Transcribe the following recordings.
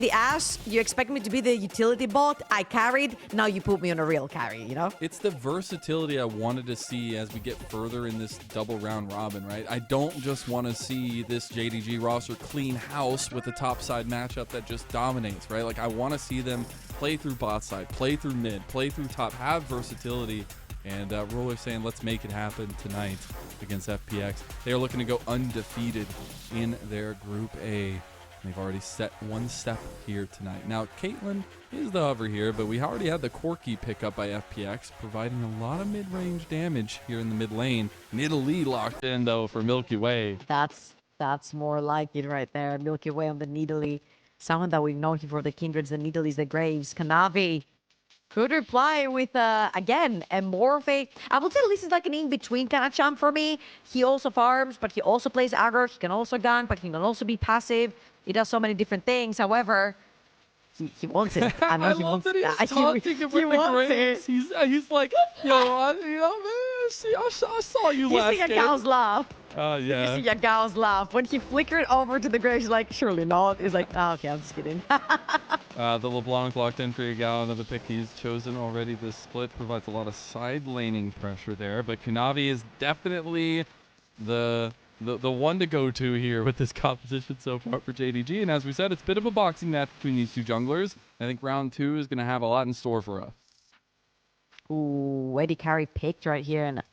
the Ashe, you expect me to be the utility bot. I carried, now you put me on a real carry, you know? It's the versatility I wanted to see as we get further in this double round robin, right? I don't just want to see this JDG roster clean house with a topside matchup that just dominates, right? Like, I want to see them play through bot side, play through mid, play through top, have versatility. And Roller's saying, let's make it happen tonight against FPX. They are looking to go undefeated in their Group A. They've already set one step here tonight. Now, Caitlyn is the hover here, but we already had the Corki pickup by FPX, providing a lot of mid-range damage here in the mid lane. Nidalee locked in, though, for MilkyWay. That's more like it right there. MilkyWay on the Nidalee. Someone that we've known here for the Kindreds, the Nidalees, the Graves. Kanavi could reply with, again, a more of a... I would say this is like an in-between kind of champ for me. He also farms, but he also plays aggro. He can also gank, but he can also be passive. He does so many different things. However, he wants it. I know I he love wants that he's taunting him with the Graves. He's like, yo, man, I saw you last You see game. Yagao's laugh. Yeah. You see Yagao's laugh. When he flickered over to the Graves, he's like, surely not. He's like, oh, okay, I'm just kidding. The LeBlanc locked in for Yagao, another pick he's chosen already. This split provides a lot of side laning pressure there, but Kanavi is definitely the one to go to here with this composition so far for JDG. And as we said, it's a bit of a boxing match between these two junglers. I think round 2 is going to have a lot in store for us. Ooh, AD carry picked right here. And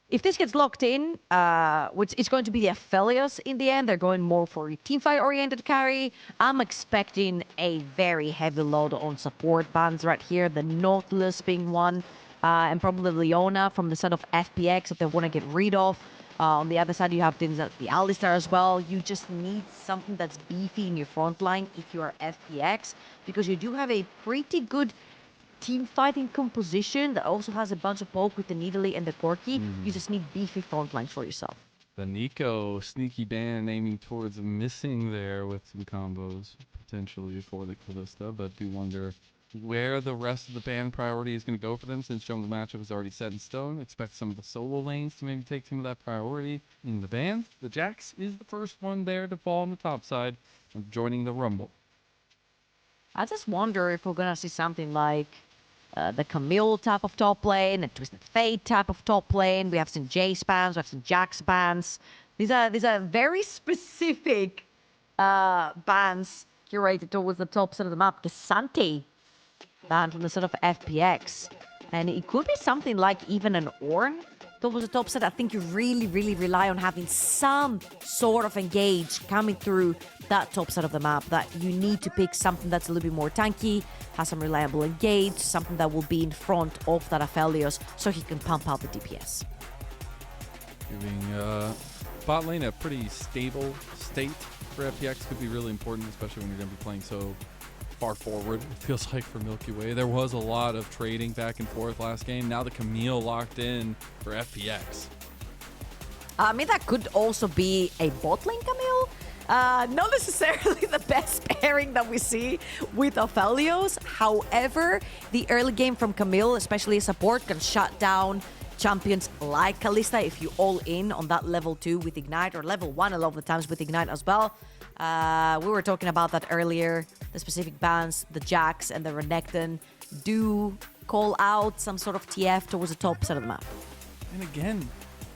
if this gets locked in, which is going to be the Aphelios in the end, they're going more for a teamfight-oriented carry. I'm expecting a very heavy load on support bans right here, the Nautilus being one, and probably Leona from the side of FPX that they want to get rid of. On the other side, you have things like the Alistar as well. You just need something that's beefy in your front line if you are FPX, because you do have a pretty good team fighting composition that also has a bunch of poke with the Nidalee and the Corki. You just need beefy front lines for yourself. The Nico sneaky ban aiming towards missing there with some combos potentially for the Kalista, but do wonder where the rest of the ban priority is going to go for them since jungle matchup is already set in stone. Expect some of the solo lanes to maybe take some of that priority in the ban. The Jax is the first one there to fall on the top side of joining the Rumble. I just wonder if we're going to see something like the Camille type of top lane, a Twisted Fate type of top lane. We have some Jace bans, we have some Jax bans. These are very specific bans curated towards the top side of the map. The Santi ban from the side of FPX. And it could be something like even an Ornn towards the top side. I think you really, really rely on having some sort of engage coming through that top side of the map, that you need to pick something that's a little bit more tanky, has some reliable engage, something that will be in front of that Aphelios so he can pump out the DPS. Giving bot lane a pretty stable state for FPX could be really important, especially when you're going to be playing so far forward, it feels like, for MilkyWay. There was a lot of trading back and forth last game. Now the Camille locked in for FPX. I mean, that could also be a bot lane Camille. Not necessarily the best pairing that we see with Aphelios. However, the early game from Camille, especially as support, can shut down champions like Kalista if you all in on that level 2 with Ignite, or level 1 a lot of the times with Ignite as well. We were talking about that earlier. The specific bans, the Jax and the Renekton, do call out some sort of TF towards the top side of the map. And again,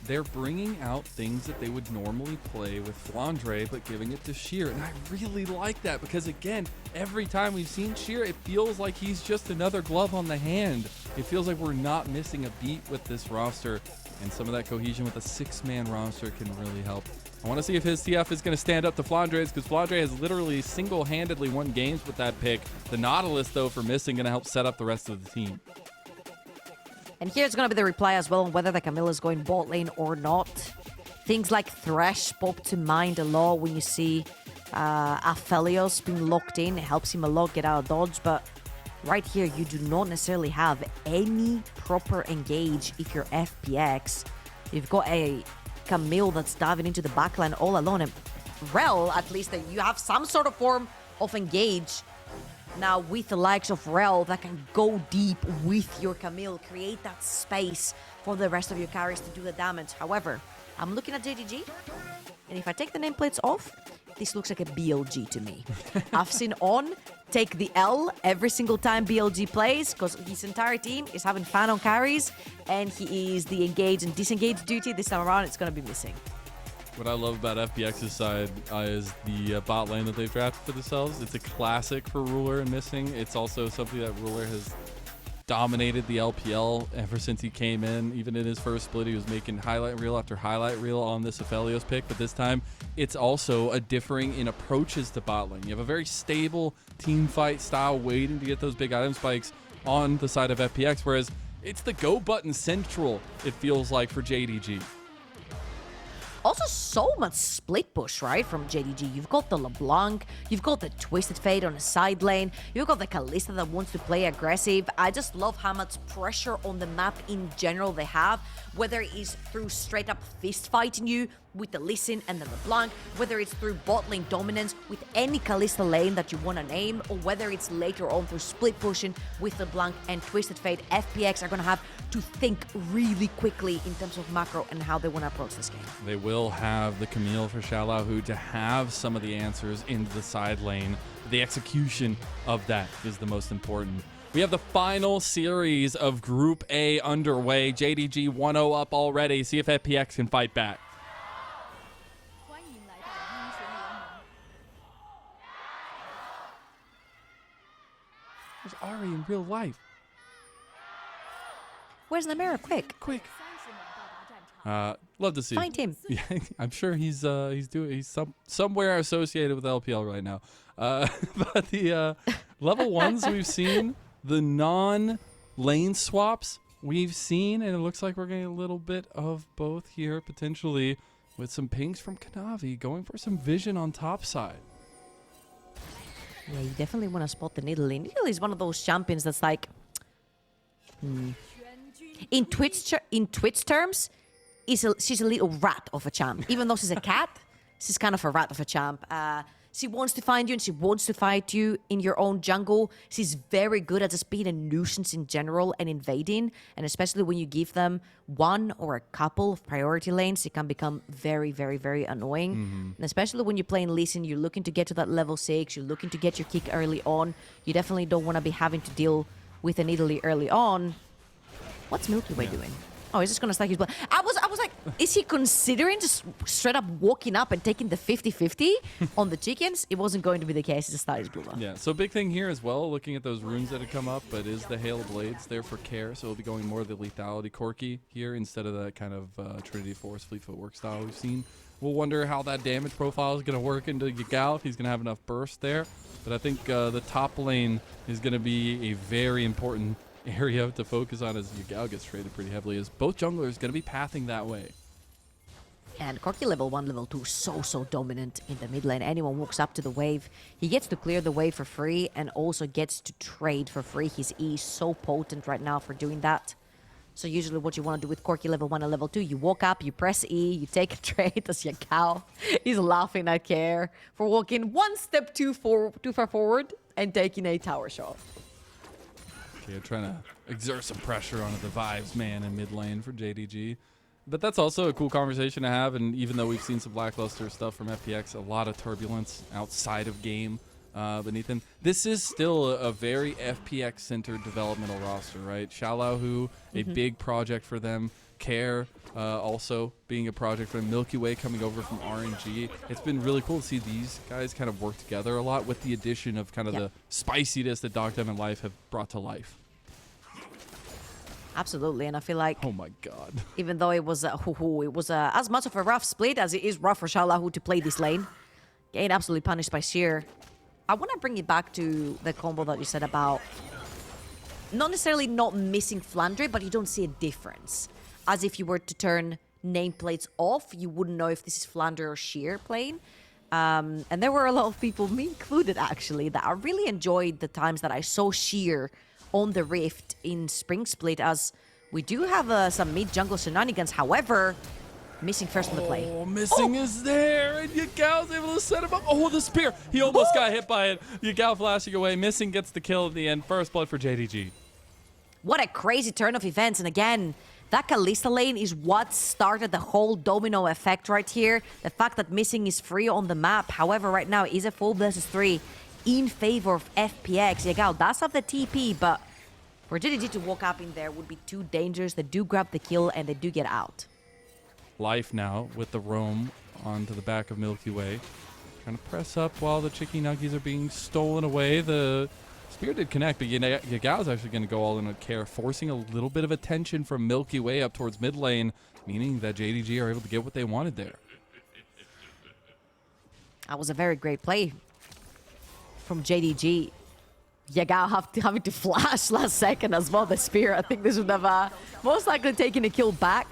they're bringing out things that they would normally play with Flandre, but giving it to Sheer. And I really like that because, again, every time we've seen Sheer, it feels like he's just another glove on the hand. It feels like we're not missing a beat with this roster, and some of that cohesion with a 6-man roster can really help. I want to see if his TF is going to stand up to Flandre's, because Flandre has literally single-handedly won games with that pick. The Nautilus, though, for missing, going to help set up the rest of the team. And here's going to be the reply as well on whether the Camille is going bot lane or not. Things like Thresh pop to mind a lot when you see Aphelios being locked in. It helps him a lot get out of dodge, but right here you do not necessarily have any proper engage if you're FPX. You've got a Camille that's diving into the backline all alone, and Rel, at least, that you have some sort of form of engage now with the likes of Rel that can go deep with your Camille, create that space for the rest of your carries to do the damage. However, I'm looking at JDG, and if I take the nameplates off, this looks like a BLG to me. I've seen On take the L every single time BLG plays because his entire team is having fun on carries and he is the engage and disengage duty. This time around, it's going to be missing. What I love about FPX's side is the bot lane that they've drafted for themselves. It's a classic for Ruler and Missing. It's also something that Ruler has dominated the LPL ever since he came in. Even in his first split, he was making highlight reel after highlight reel on this Aphelios pick, but this time it's also a differing in approaches to bot lane. You have a very stable team fight style waiting to get those big item spikes on the side of FPX, whereas it's the go button central, it feels like, for JDG. Also, so much split push, right, from JDG. You've got the LeBlanc, you've got the Twisted Fate on the side lane, you've got the Kalista that wants to play aggressive. I just love how much pressure on the map in general they have, whether it is through straight up fist fighting you with the Lee Sin and the LeBlanc, whether it's through bot lane dominance with any Kalista lane that you want to name, or whether it's later on through split pushing with LeBlanc and Twisted Fate. FPX are going to have to think really quickly in terms of macro and how they want to approach this game. They will have the Camille for Xioalaohu to have some of the answers into the side lane. The execution of that is the most important. We have the final series of Group A underway. JDG 1-0 up already. See if FPX can fight back. There's Ari in real life. Where's the mirror? Quick. Love to see. Find him. Yeah, I'm sure he's somewhere associated with LPL right now. But the level ones we've seen, the non-lane swaps we've seen, and it looks like we're getting a little bit of both here potentially, with some pings from Kanavi going for some vision on top side. Yeah, you definitely want to spot the Nidalee. Nidalee is one of those champions that's like, in Twitch terms, she's a little rat of a champ. Even though she's a cat, she's kind of a rat of a champ. She wants to find you and she wants to fight you in your own jungle. She's very good at just being a nuisance in general and invading. And especially when you give them one or a couple of priority lanes, it can become very, very, very annoying. And especially when you're playing Lee Sin, you're looking to get to that level 6, you're looking to get your kick early on. You definitely don't want to be having to deal with an Nidalee early on. What's MilkyWay doing? Oh, he's just going to stack his blood. I was like, is he considering just straight up walking up and taking the 50-50 on the chickens? It wasn't going to be the case. He just started his blue buff. Yeah, so big thing here as well, looking at those runes that had come up, but is the Hail of Blades there for care, so we'll be going more of the lethality Corki here instead of that kind of Trinity Force Fleet Footwork style we've seen. We'll wonder how that damage profile is going to work into Yagao, if he's going to have enough burst there. But I think the top lane is going to be a very important area to focus on as Yagao gets traded pretty heavily, as both junglers going to be pathing that way. And Corki level 1, level 2, so dominant in the mid lane. Anyone walks up to the wave, he gets to clear the wave for free and also gets to trade for free. His E is so potent right now for doing that. So usually what you want to do with Corki level 1 and level 2, you walk up, you press E, you take a trade as Yagao. He's laughing at Care for walking one step too far forward and taking a tower shot. Okay, trying to exert some pressure onto the Vibes man in mid lane for JDG. But that's also a cool conversation to have, and even though we've seen some lackluster stuff from FPX, a lot of turbulence outside of game beneath him, this is still a very FPX-centered developmental roster, right? Xioalaohu, a big project for them. Care also being a project for them. MilkyWay coming over from RNG. It's been really cool to see these guys kind of work together a lot with the addition of kind of the spiciness that Deokdam and Life have brought to life. Absolutely, and I feel like, oh my god, even though it was as much of a rough split as it is rough for Xioalaohu to play this lane, getting absolutely punished by Sheer. I want to bring it back to the combo that you said about not necessarily not missing Flandre, but you don't see a difference. As if you were to turn nameplates off, you wouldn't know if this is Flandre or Sheer playing. And there were a lot of people, me included actually, that I really enjoyed the times that I saw Sheer on the Rift in Spring Split, as we do have some mid-jungle shenanigans. However, Missing first on the play. Oh, Missing is there, and Yagao's able to set him up. Oh, the spear. He almost got hit by it. Yagao flashing away. Missing gets the kill at the end. First blood for JDG. What a crazy turn of events. And again, That Kalista lane is what started the whole domino effect right here. The fact that missing is free on the map. However, right now is a full versus 3 in favor of FPX. Yagao does have the TP, but for JDG to walk up in there would be too dangerous. They do grab the kill and they do get out. Life now with the roam onto the back of MilkyWay. Trying to press up while the Chicky Nuggies are being stolen away. The Spear did connect, but Yagao's actually going to go all in with care, forcing a little bit of attention from MilkyWay up towards mid lane, meaning that JDG are able to get what they wanted there. That was a very great play from JDG. Yagao having to flash last second as well. The Spear, I think this would have most likely taken a kill back.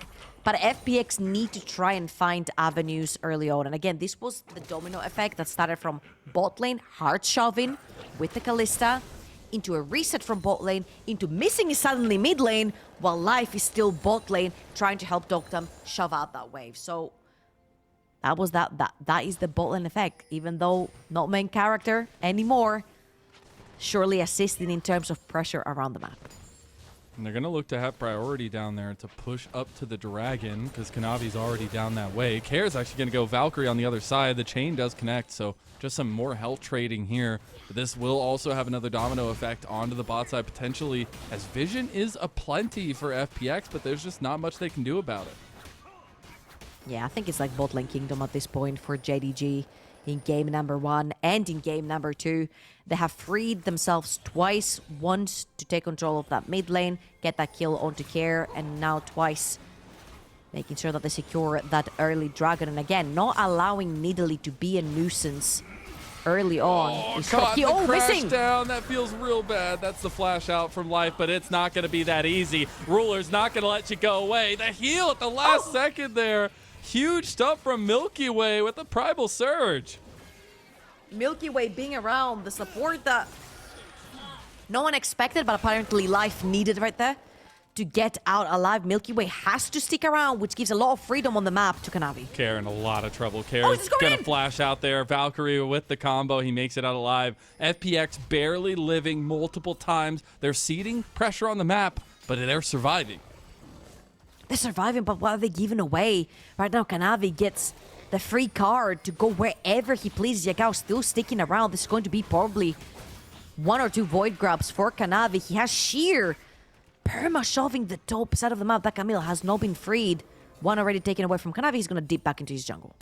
But FPX need to try and find avenues early on. And again, this was the domino effect that started from bot lane, hard shoving with the Kalista, into a reset from bot lane, into missing is suddenly mid lane, while Life is still bot lane, trying to help Deokdam shove out that wave. So that was that is the bot lane effect. Even though not main character anymore, surely assisting in terms of pressure around the map. And they're going to look to have priority down there to push up to the Dragon because Kanavi's already down that way. Kair's actually going to go Valkyrie on the other side. The chain does connect, so just some more health trading here. But this will also have another domino effect onto the bot side potentially, as vision is aplenty for FPX, but there's just not much they can do about it. Yeah, I think it's like bot lane kingdom at this point for JDG. In game number 1 and in game number 2. They have freed themselves twice. Once to take control of that mid lane, get that kill onto Kair, and now twice making sure that they secure that early dragon. And again, not allowing Nidalee to be a nuisance early on. Caught the crash down. That feels real bad. That's the flash out from Life, but it's not going to be that easy. Ruler's not going to let you go away. The heal at the last second there. Huge stuff from MilkyWay with the Primal Surge. MilkyWay being around, the support that no one expected, but apparently Life needed right there to get out alive. MilkyWay has to stick around, which gives a lot of freedom on the map to Kanavi. Kair in a lot of trouble. Kair's going to flash out there. Valkyrie with the combo. He makes it out alive. FPX barely living multiple times. They're ceding pressure on the map, but they're surviving. They're surviving, but what are they giving away? Right now, Kanavi gets the free card to go wherever he pleases. Yagao still sticking around. This is going to be probably 1 or 2 void grabs for Kanavi. He has Sheer perma-shoving the top side of the map. That Camille has not been freed. 1 already taken away from Kanavi. He's going to dip back into his jungle.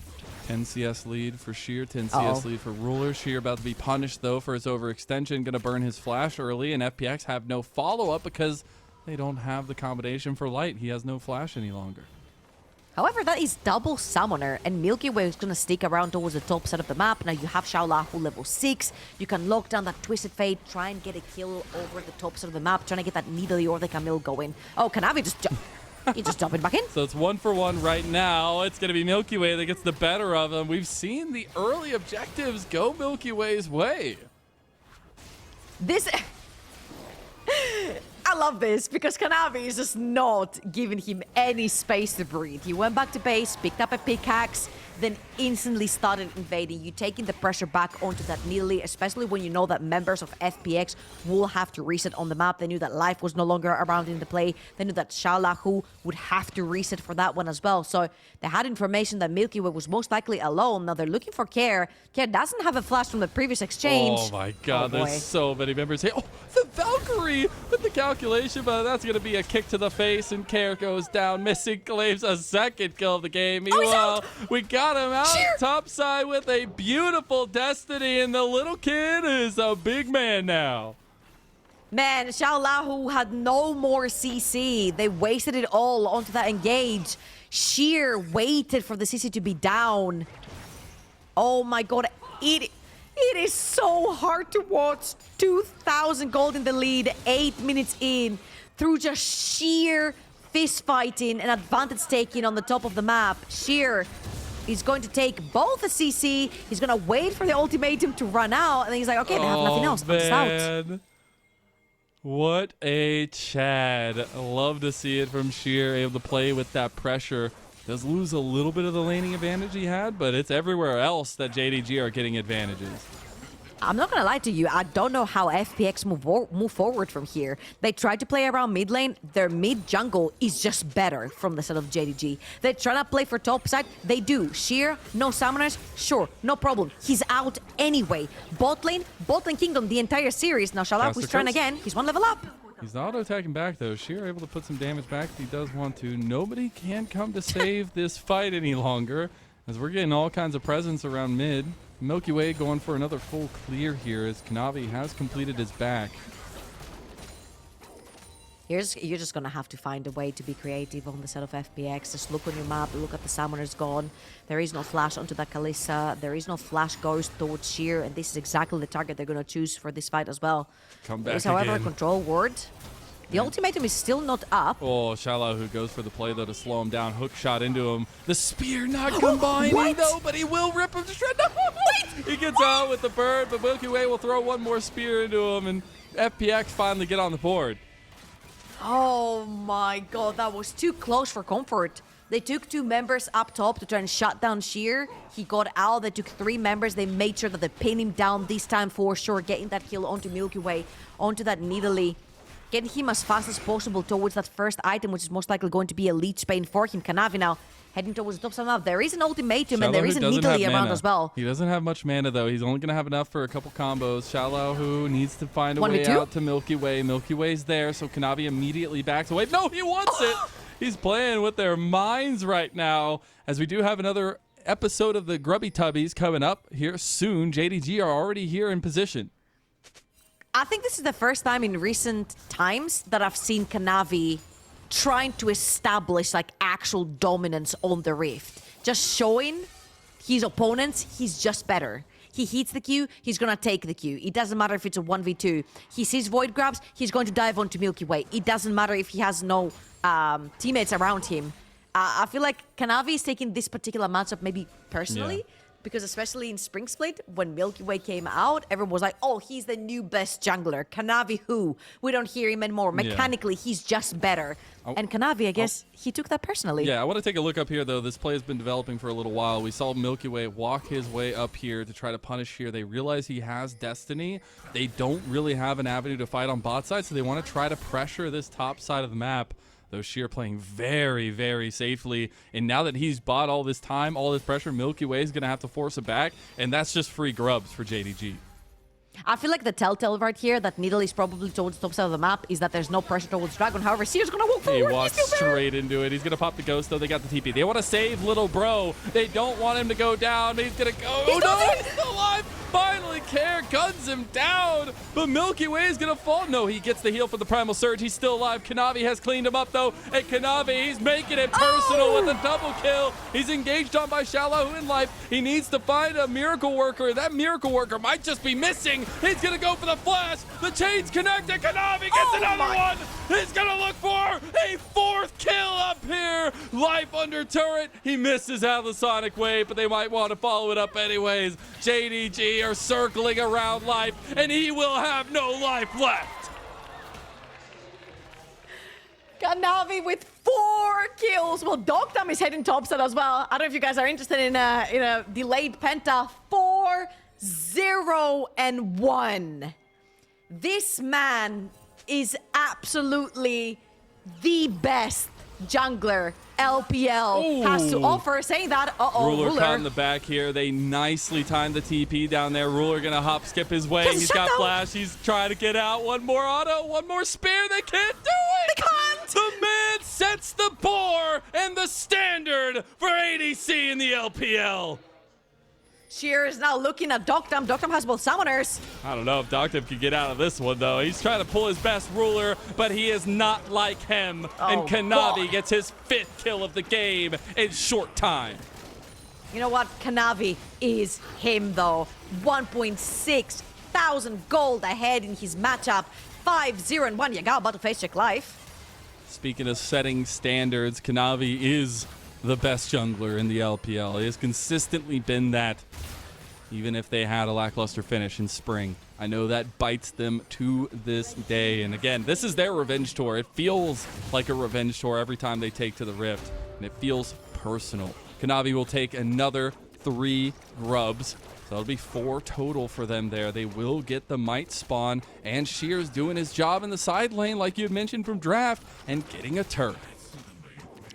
10 CS lead for Sheer, 10 CS lead for Ruler. Sheer about to be punished, though, for his overextension. Going to burn his flash early, and FPX have no follow-up because they don't have the combination for Light. He has no flash any longer. However, that is double Summoner, and MilkyWay is going to stick around towards the top side of the map. Now you have Xioalaohu level 6. You can lock down that Twisted Fate, try and get a kill over the top side of the map, trying to get that Nidalee or the Camille going. Oh, Kanavi just he's just jumping back in. So it's 1 for 1 right now. It's going to be MilkyWay that gets the better of him. We've seen the early objectives go MilkyWay's way. This... I love this because Kanavi is just not giving him any space to breathe. He went back to base, picked up a pickaxe, then instantly started invading. You taking the pressure back onto that Nidalee, especially when you know that members of FPX will have to reset on the map. They knew that Life was no longer around in the play. They knew that Xioalaohu would have to reset for that one as well. So they had information that MilkyWay was most likely alone. Now they're looking for Kair. Kair doesn't have a flash from the previous exchange. Oh my god, there's so many members here. Oh, the Valkyrie with the calculation, but that's going to be a kick to the face, and Kair goes down, missing, claims a second kill of the game. Meanwhile, we got him out top side with a beautiful Destiny, and the little kid is a big man now. Man, Xioalaohu had no more CC. They wasted it all onto that engage. Sheer waited for the CC to be down. Oh my god, it is so hard to watch. 2,000 gold in the lead, 8 minutes in, through just sheer fist fighting and advantage taking on the top of the map. Sheer is going to take both the CC. He's going to wait for the ultimatum to run out, and then he's like, okay, they have nothing else. I'm just out. What a Chad. I love to see it from Sheer, able to play with that pressure. Does lose a little bit of the laning advantage he had, but it's everywhere else that JDG are getting advantages. I'm not gonna lie to you, I don't know how FPX move forward from here. They tried to play around mid lane, their mid jungle is just better from the side of JDG. They try to play for top side, they do. Sheer, no summoners, sure, no problem. He's out anyway. Bot lane Kingdom the entire series. Now Xioalaohu is trying again, he's 1 level up. He's auto-attacking back, though. Sheer able to put some damage back if he does want to. Nobody can come to save this fight any longer, as we're getting all kinds of presence around mid. MilkyWay going for another full clear here, as Kanavi has completed his back. You're just going to have to find a way to be creative on the side of FPX. Just look on your map, look at the summoners gone. There is no flash onto that Kalista. There is no flash goes towards Sheer, and this is exactly the target they're going to choose for this fight as well. Come back There is, however, again. a control ward. The ultimatum is still not up. Oh, Xioalaohu goes for the play, though, to slow him down. Hook shot into him. The spear not combining, though, but he will rip him to shred. No, wait! He gets out with the bird, but MilkyWay will throw one more spear into him, and FPX finally get on the board. Oh my god, that was too close for comfort. They took 2 members up top to try and shut down Sheer. He got out. They took 3 members. They made sure that they pinned him down this time for sure, getting that kill onto MilkyWay, onto that Nidalee. Getting him as fast as possible towards that first item, which is most likely going to be a leech bane for him. Kanavi now heading towards the top side. Now there is an ultimatum and there is a Nidalee around as well. He doesn't have much mana, though. He's only going to have enough for a couple combos. Xioalaohu needs to find a way out to MilkyWay. MilkyWay's there, so Kanavi immediately backs away. No, he wants it! He's playing with their minds right now, as we do have another episode of the Grubby Tubbies coming up here soon. JDG are already here in position. I think this is the first time in recent times that I've seen Kanavi trying to establish like actual dominance on the Rift. Just showing his opponents he's just better. He hits the Q, he's gonna take the Q. It doesn't matter if it's a 1v2. He sees Void grabs, he's going to dive onto MilkyWay. It doesn't matter if he has no teammates around him. I feel like Kanavi is taking this particular matchup maybe personally, because especially in Spring Split, when MilkyWay came out, everyone was like, oh, he's the new best jungler. Kanavi who? We don't hear him anymore. Mechanically, he's just better. And Kanavi, I guess, he took that personally. Yeah, I want to take a look up here, though. This play has been developing for a little while. We saw MilkyWay walk his way up here to try to punish here. They realize he has Destiny. They don't really have an avenue to fight on bot side, so they want to try to pressure this top side of the map. Though Sheer playing very, very safely. And now that he's bought all this time, all this pressure, MilkyWay is going to have to force it back. And that's just free grubs for JDG. I feel like the telltale right here that Nidalee is probably towards the top side of the map is that there's no pressure towards Dragon. However, Seer's going to walk forward. He walks straight into it. He's going to pop the ghost, though. They got the TP. They want to save little bro. They don't want him to go down. He's going to go. Oh, no, he's still alive. Finally, Care guns him down, but MilkyWay is going to fall. No, he gets the heal for the Primal Surge. He's still alive. Kanavi has cleaned him up, though, and Kanavi, he's making it personal with a double kill. He's engaged on by Xioalaohu in life. He needs to find a Miracle Worker. That Miracle Worker might just be missing. He's going to go for the flash. The chain's connected. Kanavi gets another one. He's going to look for a 4th kill up here. Life under turret. He misses out of the Sonic Wave, but they might want to follow it up anyways. JDG are circling around life, and he will have no life left. Kanavi with 4 kills. Well, Deokdam is heading topside as well. I don't know if you guys are interested in a delayed penta. 4-0-1. This man is absolutely the best jungler LPL has to offer. Saying that, Ruler caught in the back here. They nicely timed the TP down there. Ruler gonna hop skip his way. He's got flash. He's trying to get out. One more auto, one more spear. They can't do it. They can't. The man sets the bar and the standard for ADC in the LPL. Sheer is now looking at Deokdam. Deokdam has both summoners. I don't know if Deokdam can get out of this one, though. He's trying to pull his best Ruler, but he is not like him. And Kanavi gets his 5th kill of the game in short time. You know what? Kanavi is him, though. 1.6 thousand gold ahead in his matchup. 5-0-1. Yagao about to face check life. Speaking of setting standards, Kanavi is the best jungler in the LPL. He has consistently been that, even if they had a lackluster finish in spring. I know that bites them to this day. And again, this is their revenge tour. It feels like a revenge tour every time they take to the Rift, and it feels personal. Kanavi will take another 3 grubs. So it'll be 4 total for them there. They will get the Might spawn, and Shear's doing his job in the side lane like you had mentioned from draft and getting a turret.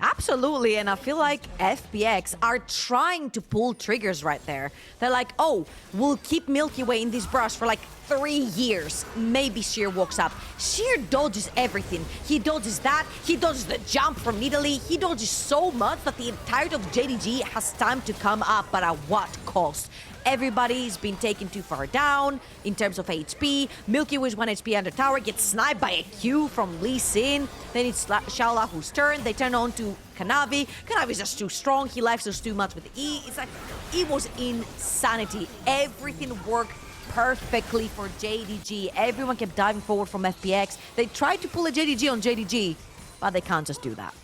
Absolutely, and I feel like FPX are trying to pull triggers right there. They're like, oh, we'll keep MilkyWay in this brush for like 3 years. Maybe Sheer walks up. Sheer dodges everything. He dodges that, he dodges the jump from Italy, he dodges so much that the entirety of JDG has time to come up, but at what cost? Everybody's been taken too far down in terms of HP. MilkyWay's 1 HP under tower, gets sniped by a Q from Lee Sin. Then it's Xioalaohu's turn. They turn on to Kanavi. Kanavi's just too strong. He likes us too much with E. It's like, it was insanity. Everything worked perfectly for JDG. Everyone kept diving forward from FPX. They tried to pull a JDG on JDG, but they can't just do that.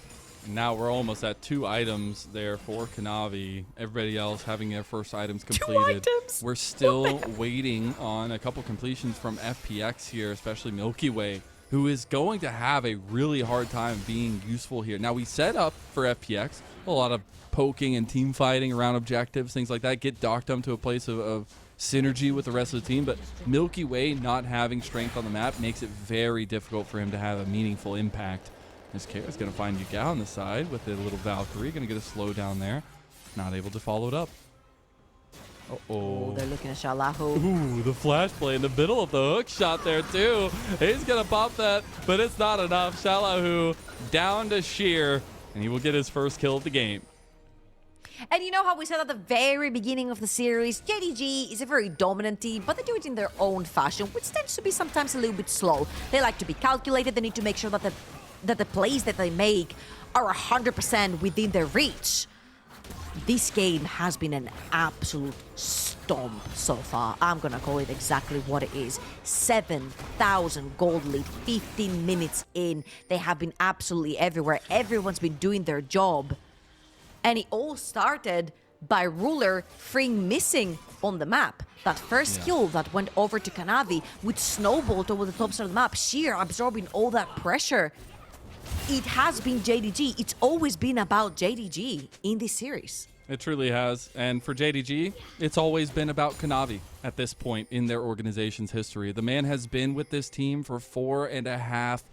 Now we're almost at 2 items there for Kanavi. Everybody else having their first items completed. 2 items? We're still waiting on a couple completions from FPX here, especially MilkyWay, who is going to have a really hard time being useful here. Now we set up for FPX a lot of poking and team fighting around objectives, things like that. Get Deokdam to a place of synergy with the rest of the team, but MilkyWay not having strength on the map makes it very difficult for him to have a meaningful impact. This Kara's going to find Yagao on the side with a little Valkyrie. Going to get a slow down there. Not able to follow it up. Oh, they're looking at Xioalaohu. Ooh, the flash play in the middle of the hook shot there too. He's going to pop that, but it's not enough. Xioalaohu down to Sheer, and he will get his first kill of the game. And you know how we said at the very beginning of the series, JDG is a very dominant team, but they do it in their own fashion, which tends to be sometimes a little bit slow. They like to be calculated. They need to make sure that the plays that they make are 100% within their reach. This game has been an absolute stomp so far. I'm gonna call it exactly what it is. 7,000 gold lead, 15 minutes in. They have been absolutely everywhere. Everyone's been doing their job. And it all started by Ruler freeing missing on the map. That first kill that went over to Kanavi with snowballed over the top side of the map. Sheer absorbing all that pressure. It has been JDG. It's always been about JDG in this series. It truly has. And for JDG, it's always been about Kanavi at this point in their organization's history. The man has been with this team for 4.5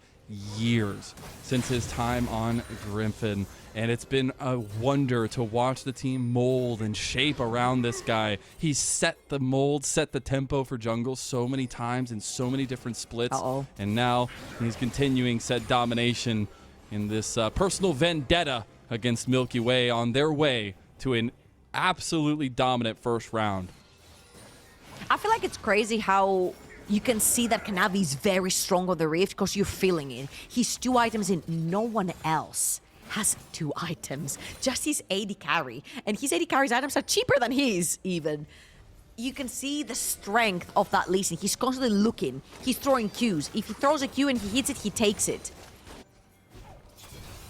years since his time on Griffin. And it's been a wonder to watch the team mold and shape around this guy. He's set the mold, set the tempo for jungle so many times in so many different splits. And now he's continuing said domination in this personal vendetta against MilkyWay on their way to an absolutely dominant first round. I feel like it's crazy how you can see that Kanavi is very strong on the Rift because you're feeling it. He's 2 items in, no one else has 2 items. Just his AD carry. And his AD carry's items are cheaper than his, even. You can see the strength of that Lee Sin. He's constantly looking. He's throwing Qs. If he throws a Q and he hits it, he takes it.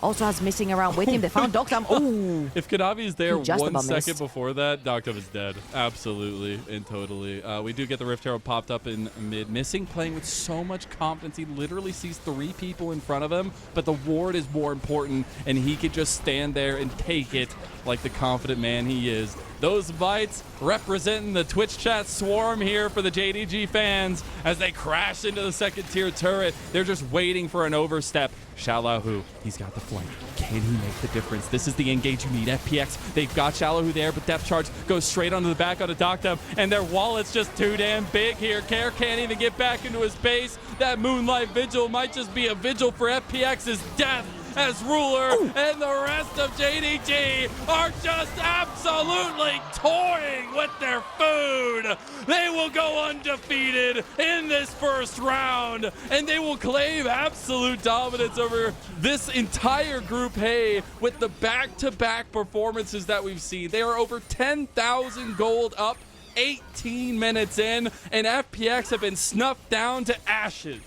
Also has missing around with him. They found Deokdam. Ooh. If Kanavi is there 1 second missed. before that, Deokdam is dead. Absolutely and totally. We do get the Rift Arrow popped up in mid. Missing playing with so much confidence. He literally sees 3 people in front of him, but the ward is more important, and he could just stand there and take it like the confident man he is. Those bites representing the Twitch chat swarm here for the JDG fans as they crash into the 2nd tier turret. They're just waiting for an overstep. Xioalaohu, he's got the flank. Can he make the difference? This is the engage you need. FPX, they've got Xioalaohu there, but depth charge goes straight onto the back onto Deokdam, and their wallet's just too damn big here. Care can't even get back into his base. That Moonlight Vigil might just be a vigil for FPX's death, as Ruler and the rest of JDG are just absolutely toying with their food. They will go undefeated in this first round, and they will claim absolute dominance over this entire group. Hey, with the back-to-back performances that we've seen, they are over 10,000 gold up 18 minutes in, and FPX have been snuffed down to ashes.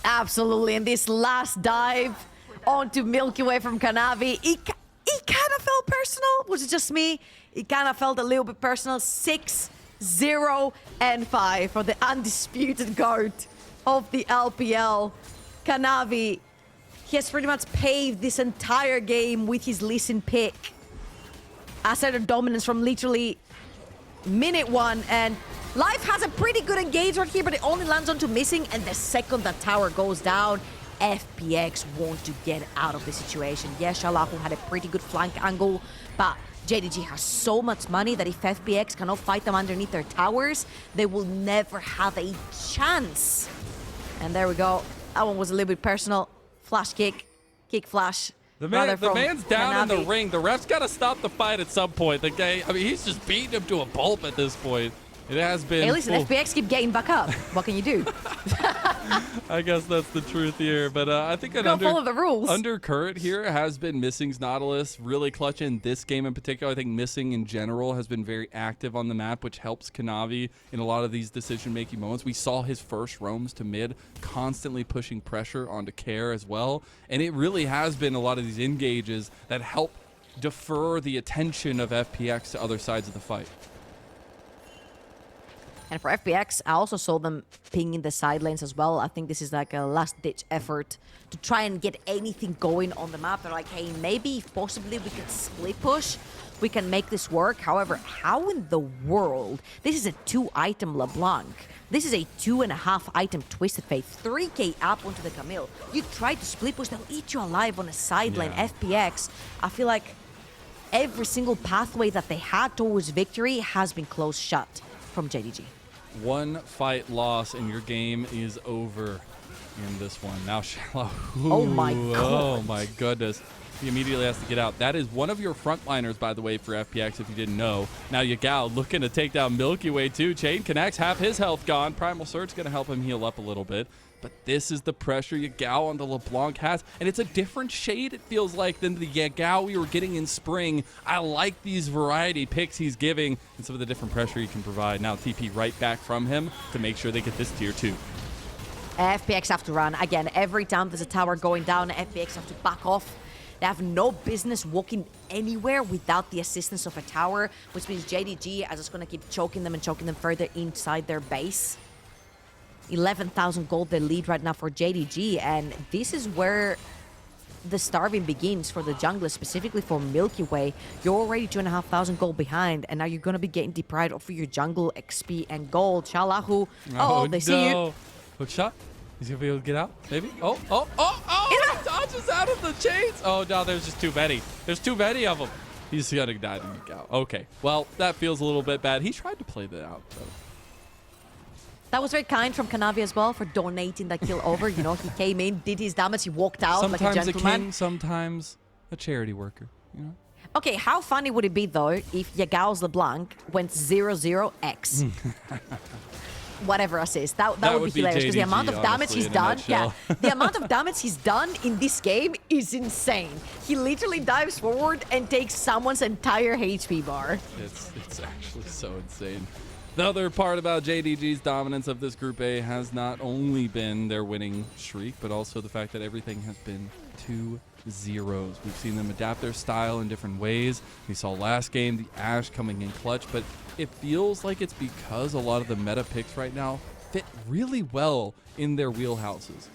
Absolutely, and this last dive onto MilkyWay from Kanavi, it kind of felt personal. Was it just me? It kind of felt a little bit personal. 6-0-5 for the undisputed GOAT of the LPL. Kanavi, he has pretty much paved this entire game with his Lee Sin pick. Asserted dominance from literally minute one, and Life has a pretty good engage right here, but it only lands onto missing, and the second that tower goes down, FPX want to get out of the situation. Yes, Xioalaohu had a pretty good flank angle, but JDG has so much money that if FPX cannot fight them underneath their towers, they will never have a chance. And there we go. That one was a little bit personal. Flash kick flash. The man's down in the ring. The ref's got to stop the fight at some point. The guy, I mean, he's just beating him to a pulp at this point. It has been. Hey, listen, FPX keep getting back up. What can you do? I guess that's the truth here. But I think an follow the rules. Undercurrent here has been Missing's Nautilus really clutch in this game in particular. I think Missing in general has been very active on the map, which helps Kanavi in a lot of these decision-making moments. We saw his first roams to mid, constantly pushing pressure onto Care as well. And it really has been a lot of these engages that help defer the attention of FPX to other sides of the fight. And for FPX, I also saw them pinging the side lanes as well. I think this is like a last-ditch effort to try and get anything going on the map. They're like, hey, maybe if possibly we can split push, we can make this work. However, how in the world? This is a 2-item LeBlanc. This is a 2.5-item Twisted Fate. 3k up onto the Camille. You try to split push, they'll eat you alive on a side lane. FPX, I feel like every single pathway that they had towards victory has been closed shut from JDG. One fight loss and your game is over in this one. Now Xioalaohu. Oh my god. Oh my goodness. He immediately has to get out. That is one of your frontliners, by the way, for FPX, if you didn't know. Now Yagao looking to take down MilkyWay too. Chain connects, half his health gone. Primal Surge going to help him heal up a little bit. But this is the pressure Yagao on the LeBlanc has. And it's a different shade, it feels like, than the Yagao we were getting in spring. I like these variety picks he's giving and some of the different pressure he can provide. Now TP right back from him to make sure they get this tier 2. FPX have to run. Again, every time there's a tower going down, FPX have to back off. They have no business walking anywhere without the assistance of a tower, which means JDG is just going to keep choking them further inside their base. 11,000 gold they lead right now for JDG, and this is where the starving begins for the junglers, specifically for MilkyWay. You're already 2,500 gold behind, and now you're going to be getting deprived of your jungle XP and gold. Xioalaohu, oh, they see you. Hook shot. He's going to be able to get out, maybe? Oh! He dodges out of the chains! Oh, no, there's just too many. There's too many of them. He's going to die to Yagao. Okay, well, that feels a little bit bad. He tried to play that out, though. That was very kind from Kanavi as well for donating that kill over. You know, he came in, did his damage, he walked out sometimes like a gentleman. Sometimes a king, sometimes a charity worker, you know? Okay, how funny would it be, though, if Yagao's LeBlanc went 0-0-X? Whatever assist. That would be hilarious, because the amount of damage he's done, the amount of damage he's done in this game is insane. He literally dives forward and takes someone's entire HP bar. It's actually so insane. The other part about JDG's dominance of this Group A has not only been their winning streak, but also the fact that everything has been 2-0s. We've seen them adapt their style in different ways. We saw last game the Ashe coming in clutch, but it feels like it's because a lot of the meta picks right now fit really well in their wheelhouses.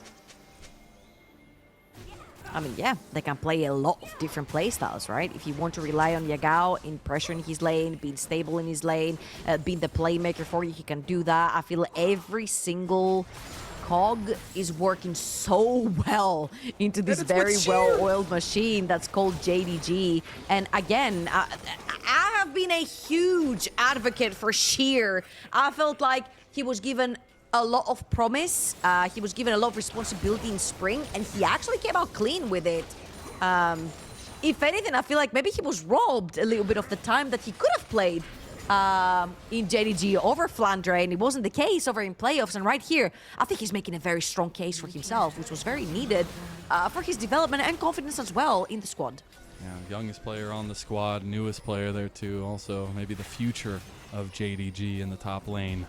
I mean, yeah, they can play a lot of different playstyles, right? If you want to rely on Yagao in pressuring his lane, being stable in his lane, being the playmaker for you, he can do that. I feel every single cog is working so well into this very well-oiled machine that's called JDG. And again, I have been a huge advocate for Sheer. I felt like he was given a lot of promise. He was given a lot of responsibility in spring, and he actually came out clean with it. If anything, I feel like maybe he was robbed a little bit of the time that he could have played in JDG over Flandre, and it wasn't the case over in playoffs. And right here, I think he's making a very strong case for himself, which was very needed for his development and confidence as well in the squad. Yeah, youngest player on the squad, newest player there too. Also, maybe the future of JDG in the top lane.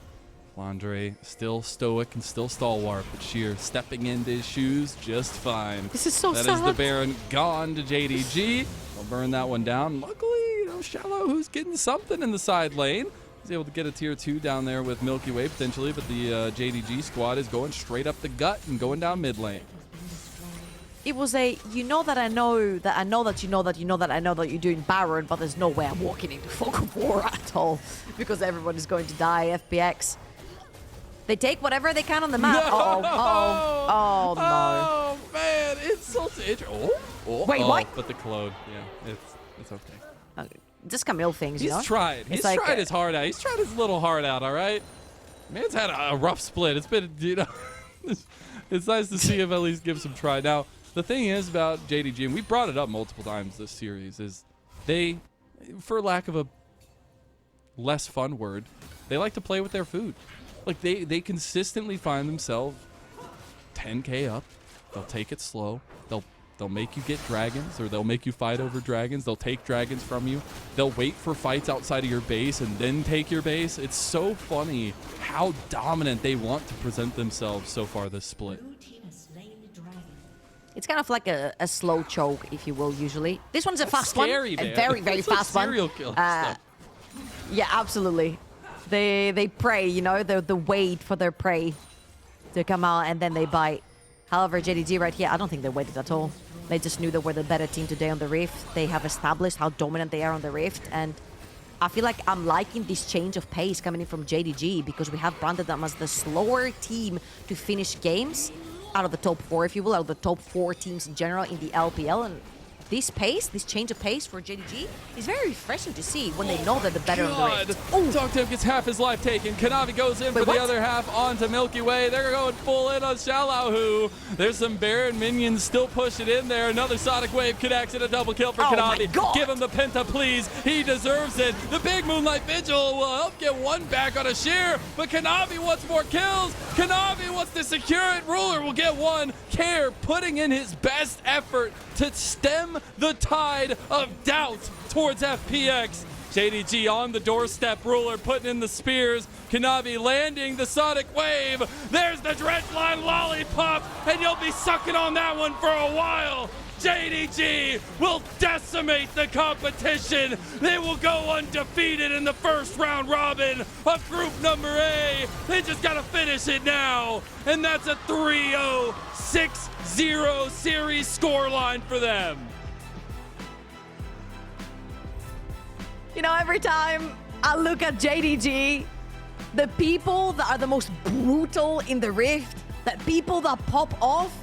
Flandre still stoic and still stalwart, but Sheer stepping into his shoes just fine. This is so sad. That is the Baron gone to JDG. They'll burn that one down. Luckily, you know, Xioalaohu's getting something in the side lane. He's able to get a tier 2 down there with MilkyWay potentially, but the JDG squad is going straight up the gut and going down mid lane. It was a, you know that I know that I know that you know that you know that I know that you're doing Baron, but there's no way I'm walking into fog of war at all because everyone is going to die. FPX. They take whatever they can on the map. No! Oh no. Oh man, it's so Wait, what? But the clone, yeah, it's okay. Just Camille things, you know? He's tried. He's like, tried his heart out. He's tried his little heart out. All right. Man's had a rough split. It's been, you know, it's nice to see him at least give some try. Now, the thing is about JDG, and we brought it up multiple times this series, is they, for lack of a less fun word, they like to play with their food. Like they consistently find themselves 10K up. They'll take it slow. They'll make you get dragons, or they'll make you fight over dragons. They'll take dragons from you. They'll wait for fights outside of your base and then take your base. It's so funny how dominant they want to present themselves so far this split. It's kind of like a slow choke, if you will, usually. This one's a fast scary, one. man. A very, very It's fast like one. serial killer stuff. Yeah, absolutely. They pray, you know, the wait for their prey to come out and then they bite. However, JDG right here, I don't think they waited at all. They just knew they were the better team today on the Rift. They have established how dominant they are on the Rift, and I feel like I'm liking this change of pace coming in from JDG because we have branded them as the slower team to finish games out of the top 4, if you will, out of the top 4 teams in general in the LPL. And this pace, this change of pace for JDG is very refreshing to see when they know they're the better on the Rift. Deokdam gets half his life taken. Kanavi goes in for the other half onto MilkyWay. They're going full in on Xioalaohu. There's some Baron minions still pushing in there. Another Sonic Wave connects and a double kill for Kanavi. Give him the Penta, please. He deserves it. The big Moonlight Vigil will help get one back on a sheer, but Kanavi wants more kills. Kanavi wants to secure it. Ruler will get one. Care putting in his best effort to stem the tide of doubt towards FPX. JDG on the doorstep, Ruler putting in the spears, Kanavi landing the Sonic Wave. There's the Dredgeline Lollipop, and you'll be sucking on that one for a while. JDG will decimate the competition. They will go undefeated in the first round robin of group number A. They just gotta finish it now, and that's a 3-0, 6-0 series scoreline for them. You know, every time I look at JDG, the people that are the most brutal in the Rift, the people that pop off,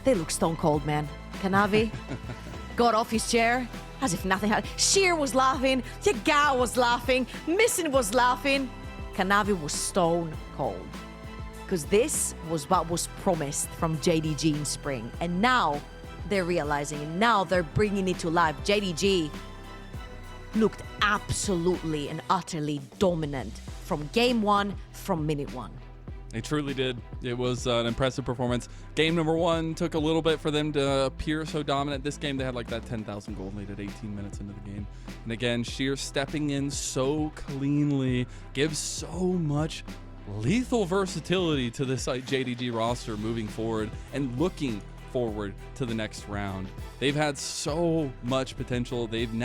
they look stone cold, man. Kanavi got off his chair as if nothing happened. Sheer was laughing, Yagao was laughing, Missing was laughing. Kanavi was stone cold. Because this was what was promised from JDG in spring. And now they're realizing it. Now they're bringing it to life. JDG looked absolutely and utterly dominant from game 1, from minute 1. They truly did. It was an impressive performance. Game number 1 took a little bit for them to appear so dominant. This game, they had like that 10,000 gold lead at 18 minutes into the game. And again, Sheer stepping in so cleanly, gives so much lethal versatility to this JDG roster moving forward and looking forward to the next round. They've had so much potential. They've now